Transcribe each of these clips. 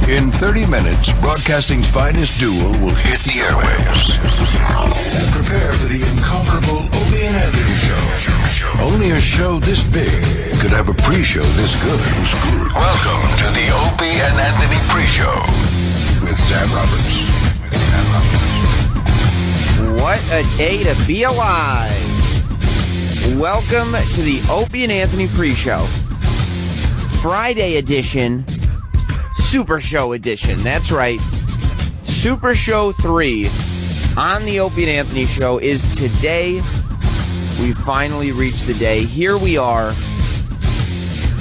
In 30 minutes, broadcasting's finest duo will hit the airwaves. And prepare for the incomparable Opie and Anthony Show. Only a show this big could have a pre-show this good. Welcome to the Opie and Anthony Pre-Show with Sam Roberts. What a day to be alive. Welcome to the Opie and Anthony Pre-Show. Friday edition, Super Show edition. That's right. Super Show 3 on the Opie and Anthony Show is today. We finally reached the day. Here we are.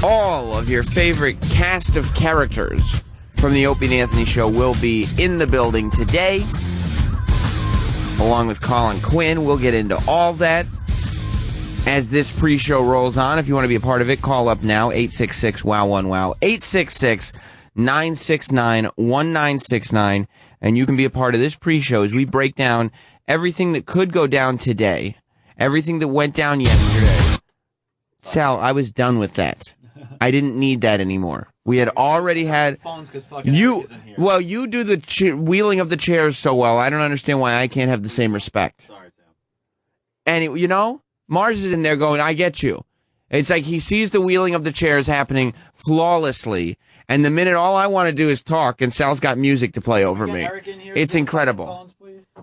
All of your favorite cast of characters from the Opie and Anthony Show will be in the building today, along with Colin Quinn. We'll get into all that as this pre-show rolls on. If you want to be a part of it, call up now, 866-WOW1-WOW, 866-969-1969, and you can be a part of this pre-show as we break down everything that could go down today, everything that went down yesterday. Sal, I was done with that. I didn't need that anymore. We had already had you. Well, you do the wheeling of the chairs so well. I don't understand why I can't have the same respect. Sorry, Sam. And you know, Mars is in there going, "I get you." It's like he sees the wheeling of the chairs happening flawlessly, and the minute all I want to do is talk, and Sal's got music to play over me. It's incredible. Phones,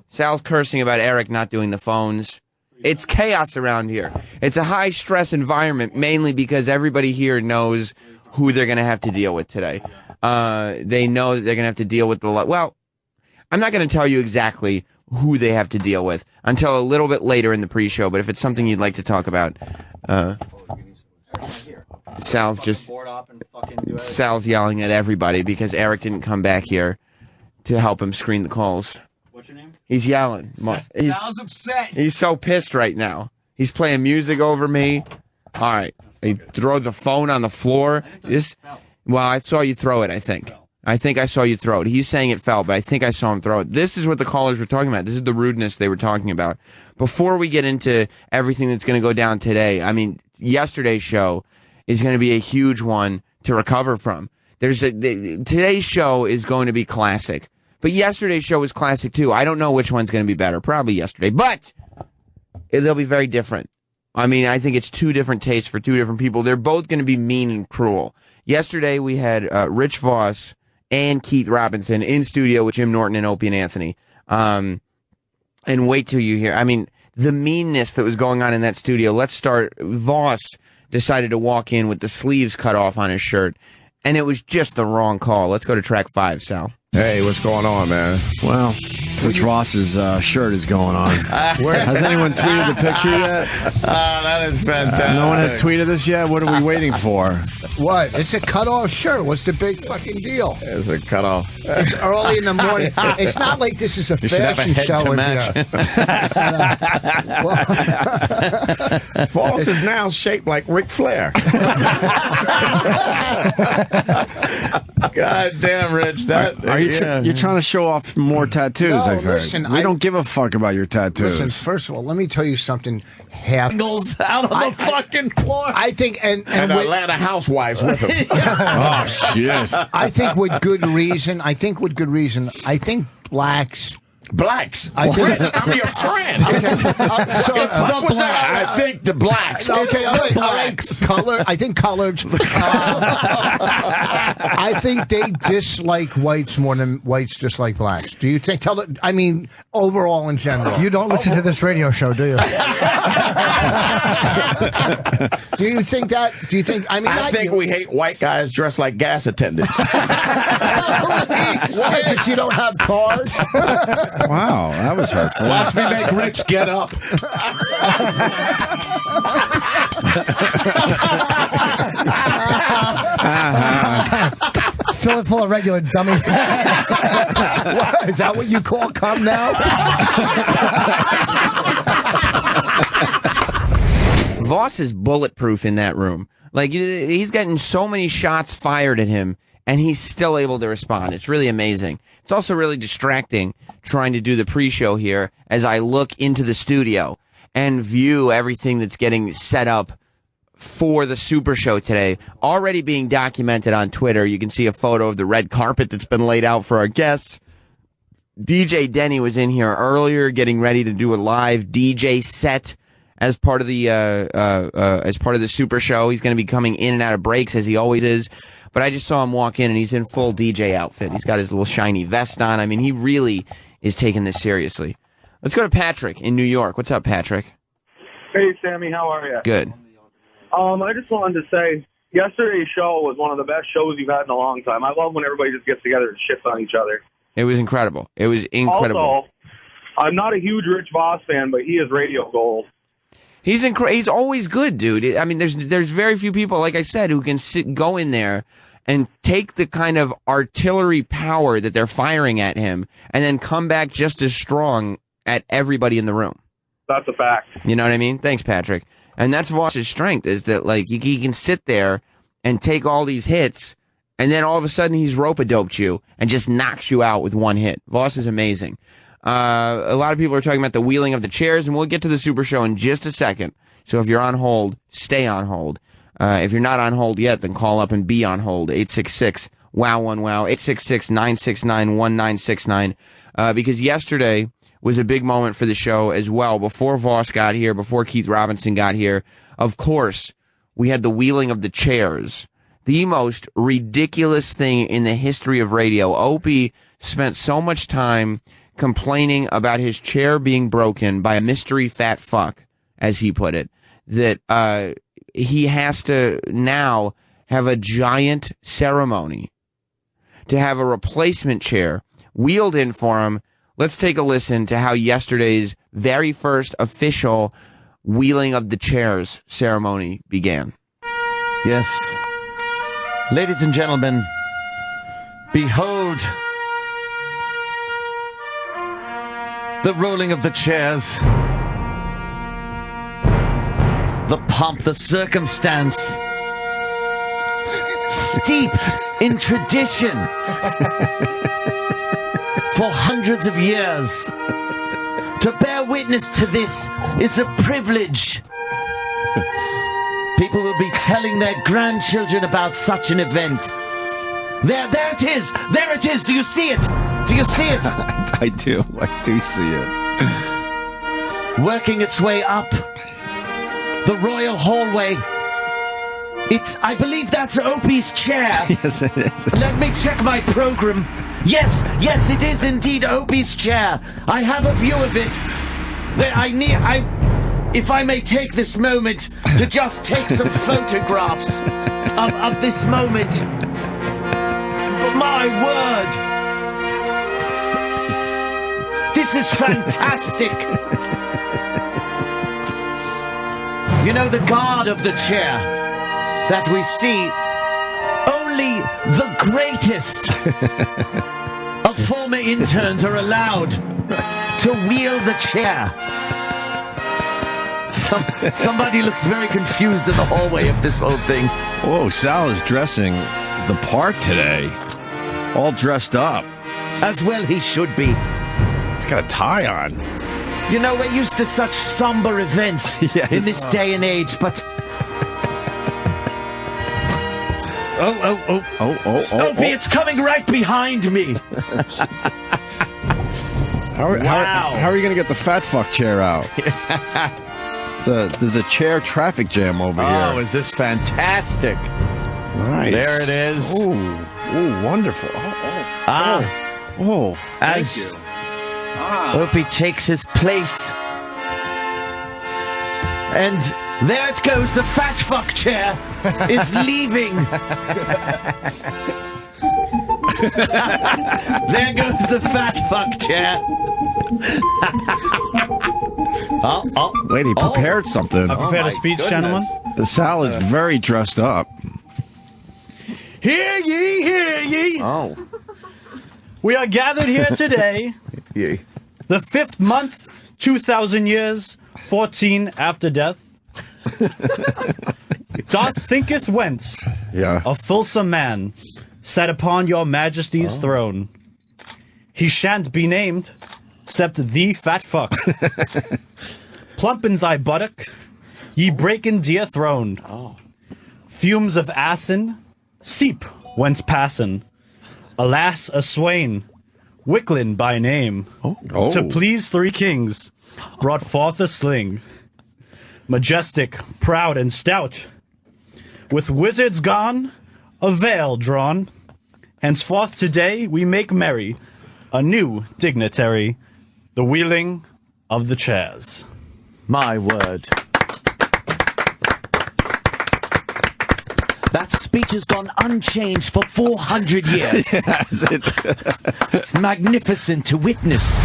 Sal's cursing about Eric not doing the phones. It's chaos around here. It's a high-stress environment, mainly because everybody here knows who they're going to have to deal with today. They know that they're going to have to deal with well, I'm not going to tell you exactly who they have to deal with until a little bit later in the pre-show, but if it's something you'd like to talk about, Sal's yelling at everybody because Eric didn't come back here to help him screen the calls. What's your name? He's yelling. Sal's upset. He's so pissed right now. He's playing music over me. All right. He throw the phone on the floor. Well, I saw you throw it, I think. I saw you throw it. He's saying it fell, but I think I saw him throw it. This is what the callers were talking about. This is the rudeness they were talking about. Before we get into everything that's going to go down today, I mean, yesterday's show is going to be a huge one to recover from. Today's show is going to be classic. But yesterday's show was classic, too. I don't know which one's going to be better. Probably yesterday. But they'll be very different. I mean, I think it's two different tastes for two different people. They're both going to be mean and cruel. Yesterday, we had Rich Voss and Keith Robinson in studio with Jim Norton and Opie and Anthony. And wait till you hear. I mean, the meanness that was going on in that studio. Let's start. Voss decided to walk in with the sleeves cut off on his shirt. And it was just the wrong call. Let's go to track 5, Sal. Hey, what's going on, man? Well, Rich Ross's shirt is going on. Has anyone tweeted the picture yet? That is fantastic. No one has tweeted this yet? What are we waiting for? What? It's a cut-off shirt. What's the big fucking deal? It's a cutoff. It's early in the morning. It's not like this is a fashion show. Voss is now shaped like Ric Flair. God damn, Rich. You're trying to show off more tattoos, No, I think. listen, we don't give a fuck about your tattoos. Listen, first of all, let me tell you something. Angles out on the fucking floor. I think, and with, Atlanta housewives with him. Oh, shit. I think with good reason. I think blacks. I think I'm your friend. I think the blacks. Okay, all right. Color. I think coloreds. I think they dislike whites more than whites dislike blacks. Do you think? I mean, overall in general. You don't listen to this radio show, do you? Do you think that? Do you think? I mean, I think we hate white guys dressed like gas attendants. Why? Because you don't have cars. Wow, that was hurtful. Watch me make Rich get up. Fill it full of regular dummy. What? Is that what you call cum now? Voss is bulletproof in that room. Like, he's getting so many shots fired at him, and he's still able to respond. It's really amazing. It's also really distracting trying to do the pre-show here as I look into the studio and view everything that's getting set up for the Super Show today. Already being documented on Twitter. You can see a photo of the red carpet that's been laid out for our guests. DJ Denny was in here earlier, getting ready to do a live DJ set as part of the Super Show. He's going to be coming in and out of breaks as he always is. But I just saw him walk in and he's in full DJ outfit. He's got his little shiny vest on. I mean, he really is taking this seriously. Let's go to Patrick in New York. What's up, Patrick? Hey, Sammy, how are you? Good. I just wanted to say, yesterday's show was one of the best shows you've had in a long time. I love when everybody just gets together and shits on each other. It was incredible. It was incredible. Also, I'm not a huge Rich Voss fan, but he is radio gold. He's always good, dude. I mean, there's very few people, like I said, who can go in there and take the kind of artillery power that they're firing at him and then come back just as strong at everybody in the room. That's a fact. You know what I mean? Thanks, Patrick. And that's Voss's strength, is that like he can sit there and take all these hits, and then all of a sudden he's rope-a-doped you and just knocks you out with one hit. Voss is amazing. A lot of people are talking about the wheeling of the chairs, and we'll get to the Super Show in just a second. So if you're on hold, stay on hold. If you're not on hold yet, then call up and be on hold. 866-WOW1WOW, 866-969-1969. Because yesterday was a big moment for the show as well. Before Voss got here, before Keith Robinson got here, of course, we had the wheeling of the chairs. The most ridiculous thing in the history of radio. Opie spent so much time complaining about his chair being broken by a mystery fat fuck, as he put it, that he has to now have a giant ceremony to have a replacement chair wheeled in for him. Let's take a listen to how yesterday's very first official wheeling of the chairs ceremony began. Yes. Ladies and gentlemen, behold the rolling of the chairs, the pomp, the circumstance, steeped in tradition for hundreds of years. To bear witness to this is a privilege. People will be telling their grandchildren about such an event. There it is. There it is. Do you see it? Do you see it? I do see it. Working its way up the royal hallway. I believe that's Opie's chair. Yes, it is. Let me check my program. Yes, it is indeed Opie's chair. I have a view of it. If I may take this moment to just take some photographs of this moment. My word. This is fantastic. You know, the guard of the chair that we see, only the greatest of former interns are allowed to wheel the chair. Somebody looks very confused in the hallway of this whole thing. Whoa, Sal is dressing the part today. All dressed up. As well he should be. He's got a tie on. You know, we're used to such somber events Yes. in this day and age, but... Oh, Opie, it's coming right behind me. How are you going to get the fat fuck chair out? There's a chair traffic jam over here. Oh, is this fantastic? Nice. There it is. Oh, wonderful. As thank you. Opie takes his place. And there it goes, the fat fuck chair is leaving. There goes the fat fuck chair. Wait, he prepared something. I prepared a speech, gentlemen. Sal is very dressed up. Hear ye, hear ye. Oh. We are gathered here today, the 5th month, 2,000 years, 14 after death. Doth thinketh whence a fulsome man sat upon your majesty's throne. He shan't be named, except the fat fuck. Plump in thy buttock, ye breaking dear throne. Fumes of asin seep whence passin'. Alas, a swain, Wicklin by name, to please three kings, brought forth a sling. Majestic, proud, and stout, with wizards gone, a veil drawn. Henceforth today we make merry, a new dignitary, the wheeling of the chairs. My word. That speech has gone unchanged for 400 years. It's magnificent to witness.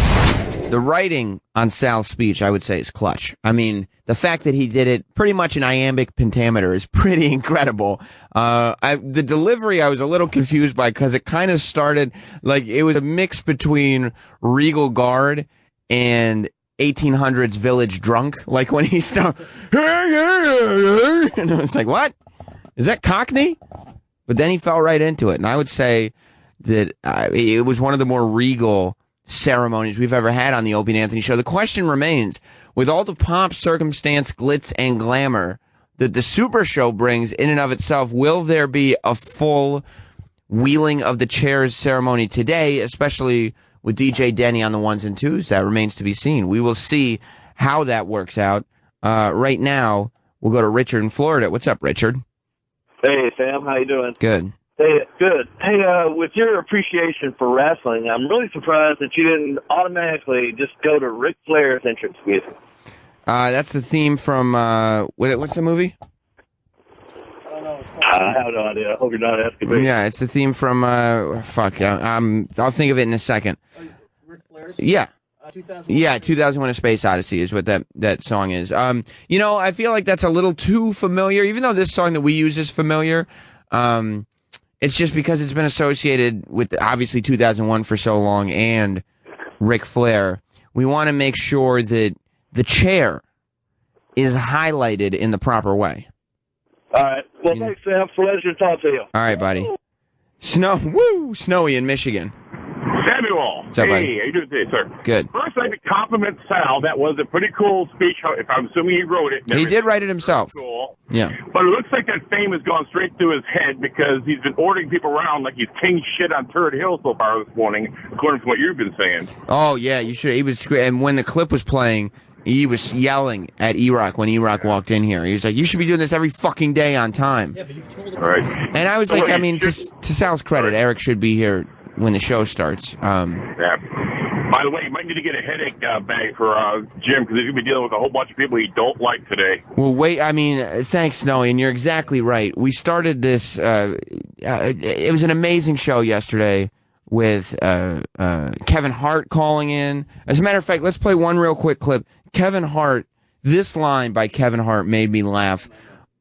The writing on Sal's speech, I would say, is clutch. I mean, the fact that he did it pretty much in iambic pentameter is pretty incredible. The delivery I was a little confused by because it kind of started like it was a mix between Regal Guard and 1800s Village Drunk. Like when he started, and I was like, what? Is that Cockney? But then he fell right into it. And I would say that it was one of the more regal ceremonies we've ever had on the Opie and Anthony show. The question remains, with all the pomp, circumstance, glitz, and glamour that the Super Show brings in and of itself, will there be a full wheeling of the chairs ceremony today, especially with DJ Denny on the ones and twos? That remains to be seen. We will see how that works out. Right now, we'll go to Richard in Florida. What's up, Richard? Hey, Sam. How you doing? Good. Hey, good. Hey, with your appreciation for wrestling, I'm really surprised that you didn't automatically just go to Ric Flair's entrance music. That's the theme from, what's the movie? I have no idea. I hope you're not asking me. Yeah, it's the theme from, I'll think of it in a second. Ric Flair's? Yeah. 2001. Yeah, 2001: A Space Odyssey is what that song is. You know, I feel like that's a little too familiar, even though this song that we use is familiar. It's just because it's been associated with obviously 2001 for so long and Ric Flair. We want to make sure that the chair is highlighted in the proper way. All right. Well, thanks, Sam. Pleasure to talk to you. All right, buddy. Snowy in Michigan. Samuel. What's up, buddy? Hey, how you doing today, sir? Good. First, I'd like to compliment Sal. That was a pretty cool speech. If I'm assuming he wrote it. He did write it himself. Cool. Yeah. But it looks like that fame has gone straight through his head because he's been ordering people around like he's king shit on Turd Hill so far this morning, according to what you've been saying. Oh yeah, you should. He was, and when the clip was playing, he was yelling at E-Rock when E-Rock walked in here. He was like, "You should be doing this every fucking day on time." Yeah, but you've told him. All right. And I was So like, wait, I mean, to Sal's credit, Eric should be here when the show starts. Yeah. By the way, you might need to get a headache bag for Jim because he's going to be dealing with a whole bunch of people he don't like today. Well, wait, I mean, thanks, Snowy, and you're exactly right. We started this, it was an amazing show yesterday with Kevin Hart calling in. As a matter of fact, let's play one real quick clip. Kevin Hart, this line by Kevin Hart made me laugh,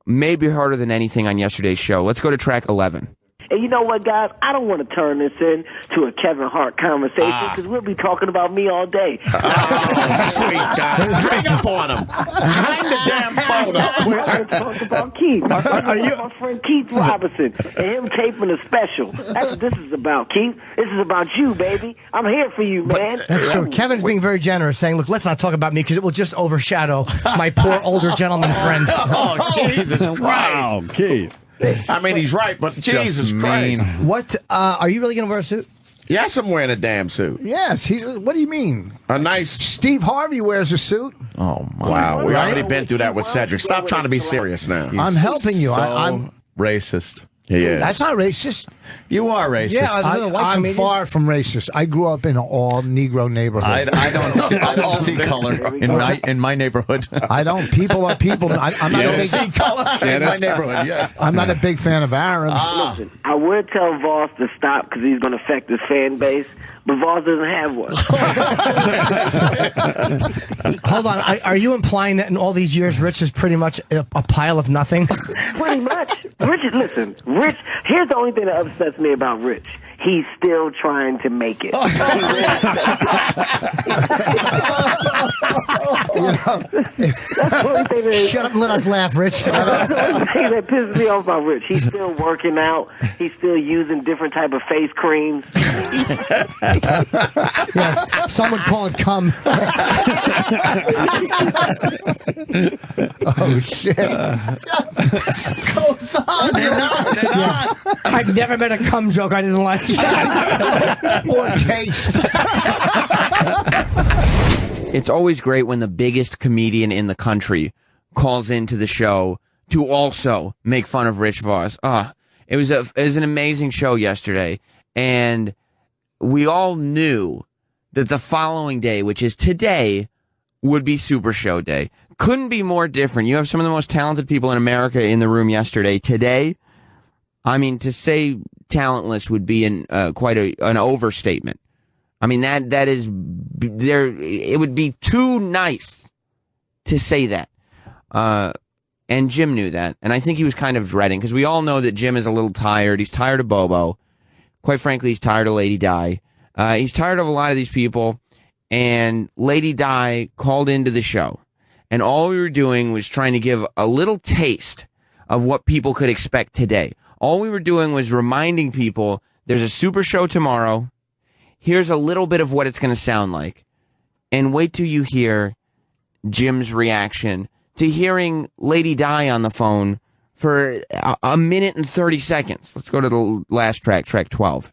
maybe harder than anything on yesterday's show. Let's go to track 11. And you know what, guys? I don't want to turn this into a Kevin Hart conversation because we'll be talking about me all day. Oh, sweet guy. Hang up on him. Hang the damn phone up. We're going to talk about Keith. My friend Keith Robinson and him taping a special. That's what this is about, Keith. This is about you, baby. I'm here for you, man. That's true. Kevin's being very generous, saying, look, let's not talk about me because it will just overshadow my poor older gentleman friend. Oh, Jesus Christ. Wow, Keith. I mean, he's right, but Jesus Christ. What, are you really going to wear a suit? Yes, I'm wearing a damn suit. Yes. What do you mean? A nice... Steve Harvey wears a suit. Oh, my. Wow, we already been through that with Cedric. Stop trying to be serious now. I'm helping you. So I'm racist. He is. That's not racist. You are racist. Yeah, I'm far from racist. I grew up in an all-Negro neighborhood. I don't see color in my neighborhood. I don't. People are people. I'm not a big see color in my neighborhood. Yeah. I'm not a big fan of Arabs. Listen, I would tell Voss to stop because he's going to affect his fan base, but Voss doesn't have one. Hold on. Are you implying that in all these years, Rich is pretty much a pile of nothing? Pretty much. Rich, listen, Rich, here's the only thing that upsets me about Rich. he's still trying to make it. Shut up and let us laugh, Rich. That's the only thing that pisses me off about Rich. He's still working out. He's still using different type of face creams. Yes, some would call it cum. Oh, shit. Goes on. They're not. I've never met a cum joke I didn't like. Or taste. It's always great when the biggest comedian in the country calls into the show to also make fun of Rich Voss. It was an amazing show yesterday, and we all knew that the following day, which is today, would be Super Show Day. Couldn't be more different. You have some of the most talented people in America in the room yesterday. Today, I mean, to say talentless would be quite an overstatement. I mean, that is there. It would be too nice to say that. And Jim knew that, and I think he was kind of dreading, because we all know that Jim is a little tired. He's tired of Bobo. Quite frankly, he's tired of Lady Di. He's tired of a lot of these people, and Lady Di called into the show, and all we were doing was trying to give a little taste of what people could expect today. All we were doing was reminding people there's a Super Show tomorrow. Here's a little bit of what it's going to sound like. And wait till you hear Jim's reaction to hearing Lady Di on the phone for a minute and 30 seconds. Let's go to the last track, track 12.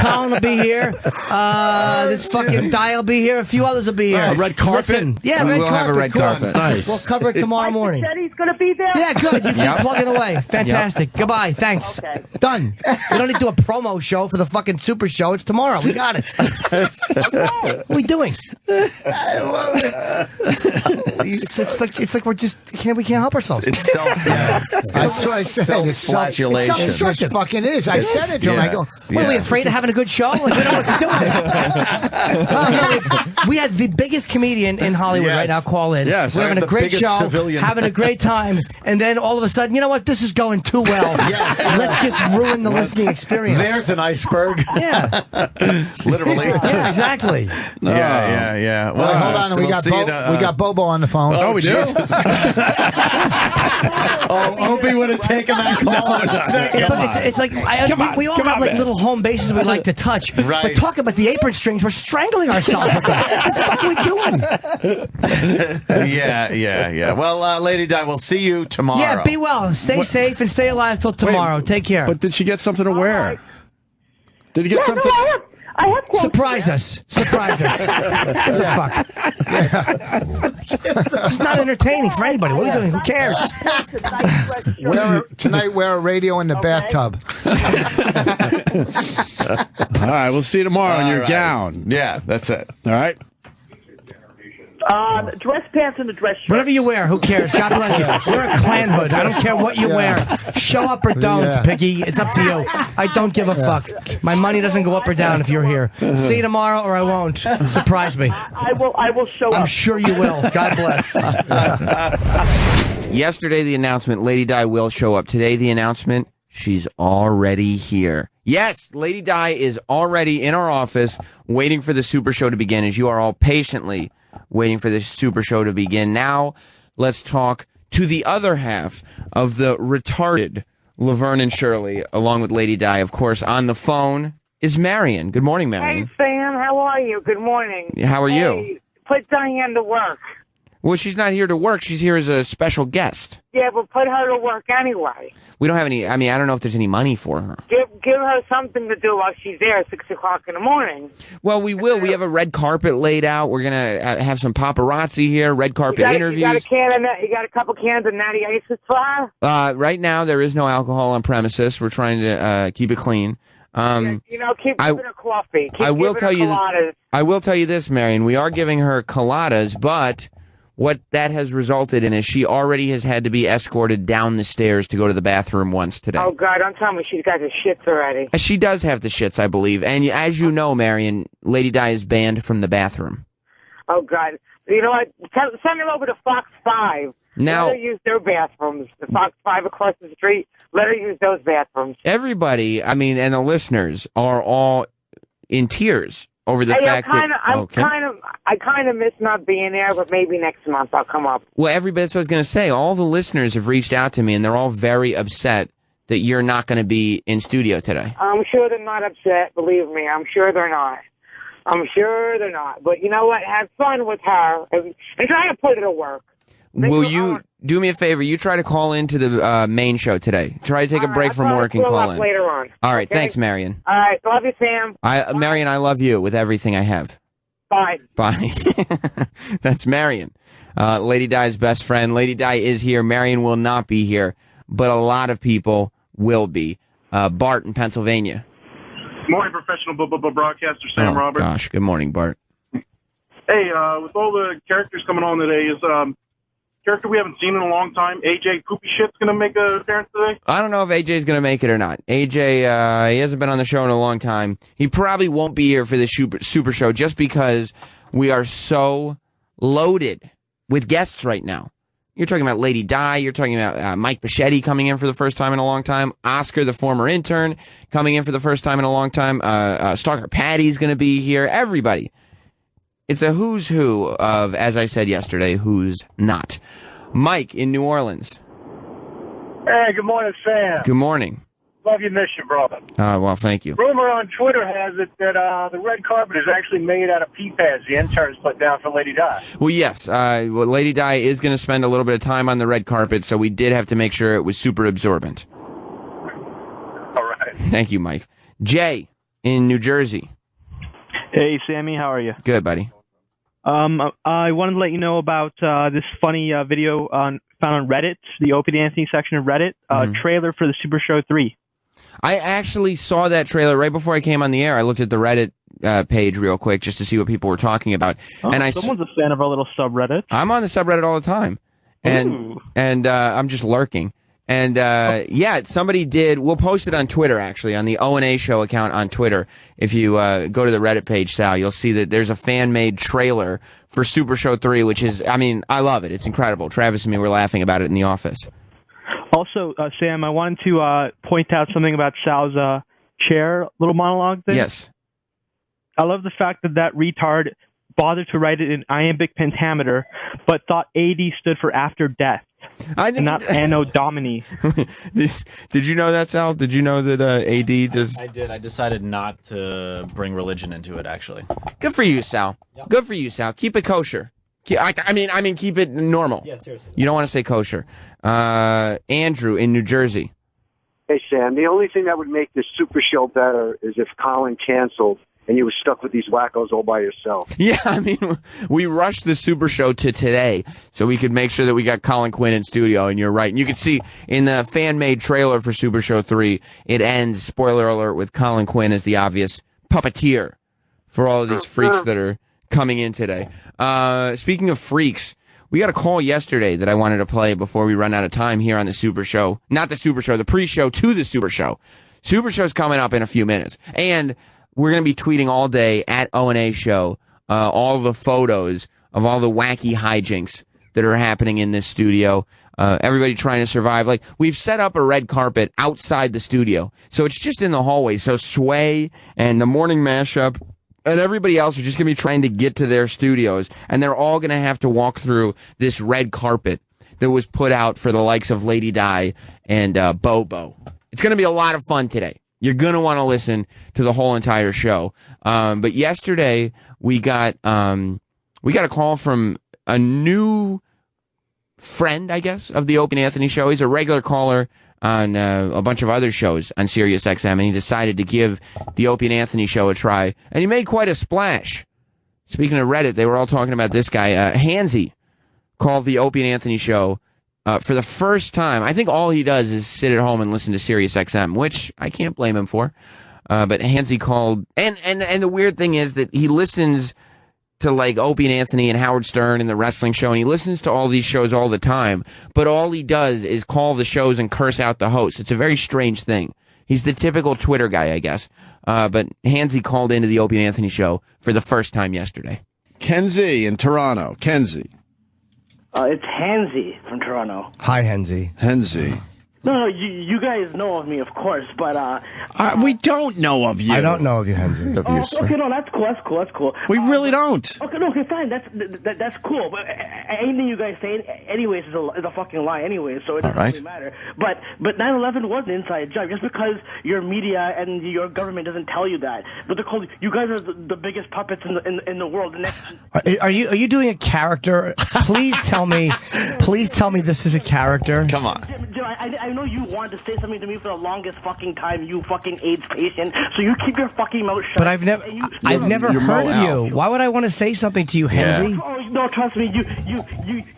Colin will be here. This fucking Di will be here. A few others will be here. Red carpet? Listen, yeah, We red will carpet. have a red Cool. carpet. Nice. We'll cover it tomorrow morning. Said he's going to be there? Yeah, good. You keep Yep. plugging away. Fantastic. Goodbye. Thanks. Okay. Done. We don't need to do a promo show for the fucking Super Show. It's tomorrow. We got it. What are we doing? I love it. It's like we can't help ourselves. It's That's what I said. It's self-flagellation. It fucking is. I said it to him. I go, What, are we afraid of having a good show? Like, we don't know what to do with it. We had the biggest comedian in Hollywood right now call in. Yes. We're having a The great biggest show, civilian. having a great time, and then all of a sudden, you know what? This is going too well. Yes. Let's just ruin the listening experience. There's an iceberg. Yeah. Literally. Yeah, exactly. Yeah. well, hold on. so we got we'll we got Bobo on the phone. Oh, we do? Opie would have taken that call in a second. But it's like we all have like little home bases we like to touch. Right. But talk about the apron strings, we're strangling ourselves with that. What the fuck are we doing? Yeah. Well, Lady Di, we'll see you tomorrow. Yeah, be well. Stay safe and stay alive till tomorrow. Take care. But did she get something to wear? Did you get something? I have clothes. Surprise us. Surprise us. Gives a fuck. It's not entertaining for anybody. What are you doing? Who cares? Tonight, wear a radio in the bathtub. All right, we'll see you tomorrow in your gown. Yeah, that's it. All right? Dress pants and a dress shirt. Whatever you wear, who cares? God bless you. Wear a clan hood. I don't care what you wear. Show up or don't, Yeah. Piggy. It's up to you. I don't give a fuck. My money doesn't go up or down if you're here. See you tomorrow or I won't. Surprise me. I will show I'm up. sure you will. God bless. Yesterday, the announcement, Lady Di will show up. Today, the announcement, she's already here. Yes, Lady Di is already in our office waiting for the Super Show to begin, as you are all patiently waiting for the Super Show to begin. Now, let's talk to the other half of the retarded Laverne and Shirley, along with Lady Di. Of course, on the phone is Marion. Good morning, Marion. Hey, Sam, how are you? Good morning. How are you? Hey, put Diane to work. Well, she's not here to work. She's here as a special guest. Yeah, but put her to work anyway. We don't have any, I don't know if there's any money for her. Give her something to do while she's there at 6 o'clock in the morning. Well, we will. We have a red carpet laid out. We're going to have some paparazzi here, red carpet interviews. You got a couple cans of Natty Ices for her? Right now, there is no alcohol on premises. We're trying to keep it clean. Keep giving her coffee. Keep I will giving tell her you. colladas. I will tell you this, Marion. We are giving her coladas, but what that has resulted in is she already has had to be escorted down the stairs to go to the bathroom once today. Oh, God, don't tell me she's got the shits already. She does have the shits, I believe. And as you know, Marion, Lady Di is banned from the bathroom. Oh, God. You know what? Send her over to Fox 5. Now- let her use their bathrooms. The Fox 5 across the street, let her use those bathrooms. Everybody, I mean, and the listeners are all in tears over the fact that. I kind of miss not being there, but maybe next month I'll come up. Well, everybody, that's what I was going to say. All the listeners have reached out to me, and they're all very upset that you're not going to be in studio today. I'm sure they're not upset. Believe me, I'm sure they're not. I'm sure they're not. But you know what? Have fun with her and try to put her to work. Will you do me a favor? You try to call into the main show today. Try to take a break from work and call in. Later on. All right. Okay? Thanks, Marion. All right. Love you, Sam. Marion, I love you with everything I have. Bye. Bye. That's Marion. Lady Di's best friend. Lady Di is here. Marion will not be here, but a lot of people will be. Bart in Pennsylvania. Morning, professional broadcaster Sam Roberts. Gosh, good morning, Bart. Hey, with all the characters coming on today, is character we haven't seen in a long time, AJ Poopy Shit's going to make an appearance today? I don't know if AJ's going to make it or not. AJ, he hasn't been on the show in a long time. He probably won't be here for this super show just because we are so loaded with guests right now. You're talking about Lady Di. You're talking about Mike Bichetti coming in for the first time in a long time. Oscar, the former intern, coming in for the first time in a long time. Stalker Patty's going to be here. Everybody. It's a who's who of, as I said yesterday, who's not. Mike in New Orleans. Hey, good morning, Sam. Good morning. Love your mission, brother. Well, thank you. Rumor on Twitter has it that the red carpet is actually made out of pea pads the interns put down for Lady Di. Well, yes. Lady Di is going to spend a little bit of time on the red carpet, so we did have to make sure it was super absorbent. All right. Thank you, Mike. Jay in New Jersey. Hey, Sammy. How are you? Good, buddy. I wanted to let you know about this funny video found on Reddit, the Opie and Anthony section of Reddit, trailer for the Super Show 3. I actually saw that trailer right before I came on the air. I looked at the Reddit page real quick just to see what people were talking about. And someone's a fan of our little subreddit. I'm on the subreddit all the time, and I'm just lurking. And yeah, somebody did. We'll post it on Twitter, actually, on the O&A Show account on Twitter. If you go to the Reddit page, Sal, you'll see that there's a fan-made trailer for Super Show 3, which is, I mean, I love it. It's incredible. Travis and me were laughing about it in the office. Also, Sam, I wanted to point out something about Sal's chair little monologue thing. Yes. I love the fact that retard bothered to write it in iambic pentameter, but thought AD stood for after death. And not Anno Domini. Did you know that, Sal? Did you know that AD does? I did. I decided not to bring religion into it, actually. Good for you, Sal. Yep. Good for you, Sal. Keep it kosher. I mean, keep it normal. Yeah, seriously. You don't want to say kosher. Andrew in New Jersey. Hey, Sam, the only thing that would make this Super Show better is if Colin canceled and you were stuck with these wackos all by yourself. Yeah, I mean, we rushed the Super Show to today so we could make sure that we got Colin Quinn in studio, and you're right. And you can see in the fan-made trailer for Super Show 3, it ends, spoiler alert, with Colin Quinn as the obvious puppeteer for all of these freaks that are coming in today. Speaking of freaks, we got a call yesterday that I wanted to play before we run out of time here on the Super Show. Not the Super Show, the pre-show to the Super Show. Super Show's coming up in a few minutes. And we're going to be tweeting all day at O&A Show all the photos of all the wacky hijinks that are happening in this studio. Everybody trying to survive. Like, we've set up a red carpet outside the studio, so it's just in the hallway. So Sway and the Morning Mashup and everybody else are just going to be trying to get to their studios, and they're all going to have to walk through this red carpet that was put out for the likes of Lady Di and Bobo. It's going to be a lot of fun today. You're going to want to listen to the whole entire show. But yesterday we got a call from a new friend, I guess, of the Opie and Anthony show. He's a regular caller on a bunch of other shows on Sirius XM, and he decided to give the Opie and Anthony show a try, and he made quite a splash. Speaking of Reddit, they were all talking about this guy. Hansy called the Opie and Anthony show for the first time. I think all he does is sit at home and listen to Sirius XM, which I can't blame him for. But Hansy called, and the weird thing is that he listens to like Opie and Anthony and Howard Stern and the wrestling show, and he listens to all these shows all the time, but all he does is call the shows and curse out the hosts. It's a very strange thing. He's the typical Twitter guy, I guess. But Hansy called into the Opie and Anthony show for the first time yesterday. Kenzie in Toronto. Kenzie. It's Hansy from Toronto. Hi, Henzy. Henzy. No, you guys know of me, of course, but we don't know of you. I don't know of you, Henzy. okay, no, that's cool. We really don't. Okay, fine. That's cool. But anything you guys say, anyways, is a fucking lie, anyway. So it doesn't really matter. But 9/11 was an inside job. Just because your media and your government doesn't tell you that, but they're called. You guys are the biggest puppets in the world. The next. Are you doing a character? Please tell me. Please tell me this is a character. Come on. Jim, I know you wanted to say something to me for the longest fucking time, you fucking AIDS patient. So you keep your fucking mouth shut. But I've never heard of you. Why would I want to say something to you, Henzy? Oh no, trust me. You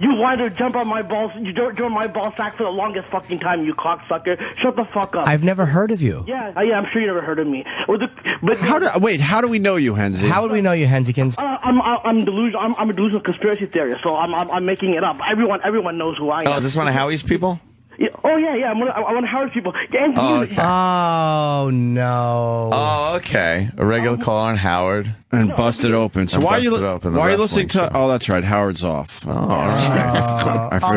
wanted to jump on my balls. You joined my ball sack for the longest fucking time, you cocksucker. Shut the fuck up. I've never heard of you. Yeah, I'm sure you never heard of me. But how do we know you, Henzy? How would we know you, Henzykins? I'm delusional. I'm a delusional conspiracy theorist, so I'm making it up. Everyone knows who I am. Oh, is this one of Howie's people? Yeah, yeah. I want to Howard people. Oh no. Oh, okay. A regular call on Howard and busted open. So why are you listening to? Oh, that's right. Howard's off.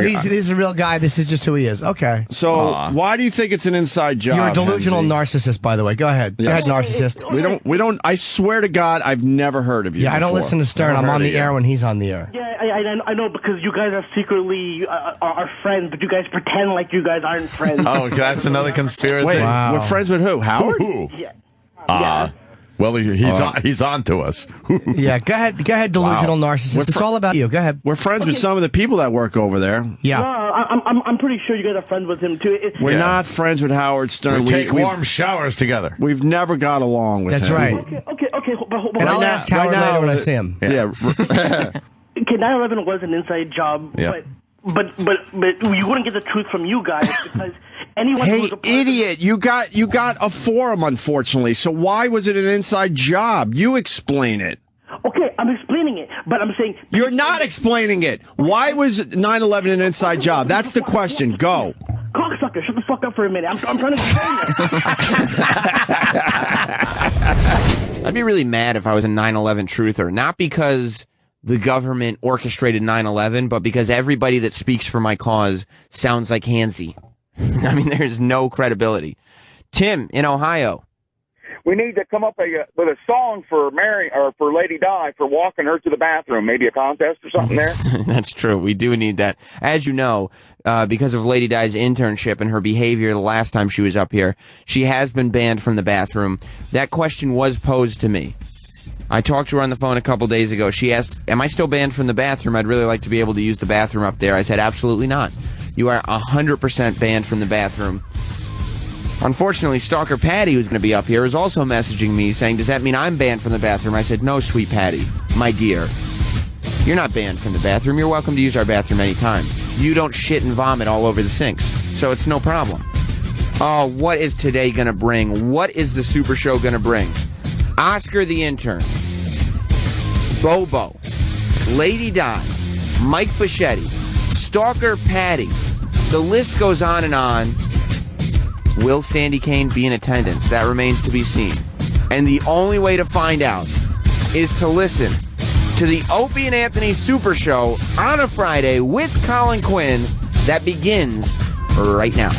He's a real guy. This is just who he is. Okay. So why do you think it's an inside job? You're a delusional narcissist, by the way. Go ahead. Go ahead, narcissist. We don't. I swear to God, I've never heard of you. Yeah, I don't listen to Stern. I'm on the air when he's on the air. Yeah, I know because you guys are secretly are friends, but you guys pretend like you guys aren't friends. Oh, that's another conspiracy. Wait, we're friends with who? Howard? Yeah. Well, he's on to us. Yeah, go ahead, delusional narcissist. It's all about you. Go ahead. We're friends with some of the people that work over there. Yeah. I'm pretty sure you guys are friends with him too. We're not friends with Howard Stern. We take warm showers together. We've never got along with him. That's right. Okay. And I'll ask Howard later when I see him. Yeah. Okay, 9/11 was an inside job, but you wouldn't get the truth from you guys because anyone. Hey, idiot! You got a forum, unfortunately. So why was it an inside job? You explain it. Okay, I'm explaining it, but I'm saying you're not explaining it. Why was 9/11 an inside job? That's the question. Go. Cocksucker, shut the fuck up for a minute. I'm trying to explain it. I'd be really mad if I was a 9/11 truther, not because the government orchestrated 9/11, but because everybody that speaks for my cause sounds like Hansy. I mean, there's no credibility. Tim in Ohio. We need to come up with a song for Mary or for Lady Di for walking her to the bathroom. Maybe a contest or something there. That's true. We do need that. As you know, because of Lady Di's internship and her behavior the last time she was up here, she has been banned from the bathroom. That question was posed to me. I talked to her on the phone a couple days ago. She asked, am I still banned from the bathroom? I'd really like to be able to use the bathroom up there. I said, absolutely not. You are 100% banned from the bathroom. Unfortunately, Stalker Patty, who's going to be up here, is also messaging me saying, does that mean I'm banned from the bathroom? I said, no, sweet Patty, my dear. You're not banned from the bathroom. You're welcome to use our bathroom anytime. You don't shit and vomit all over the sinks, so it's no problem. Oh, what is today going to bring? What is the Super Show going to bring? Oscar the Intern, Bobo, Lady Di, Mike Bichetti, Stalker Patty. The list goes on and on. Will Sandy Kane be in attendance? That remains to be seen. And the only way to find out is to listen to the Opie and Anthony Super Show on a Friday with Colin Quinn that begins right now.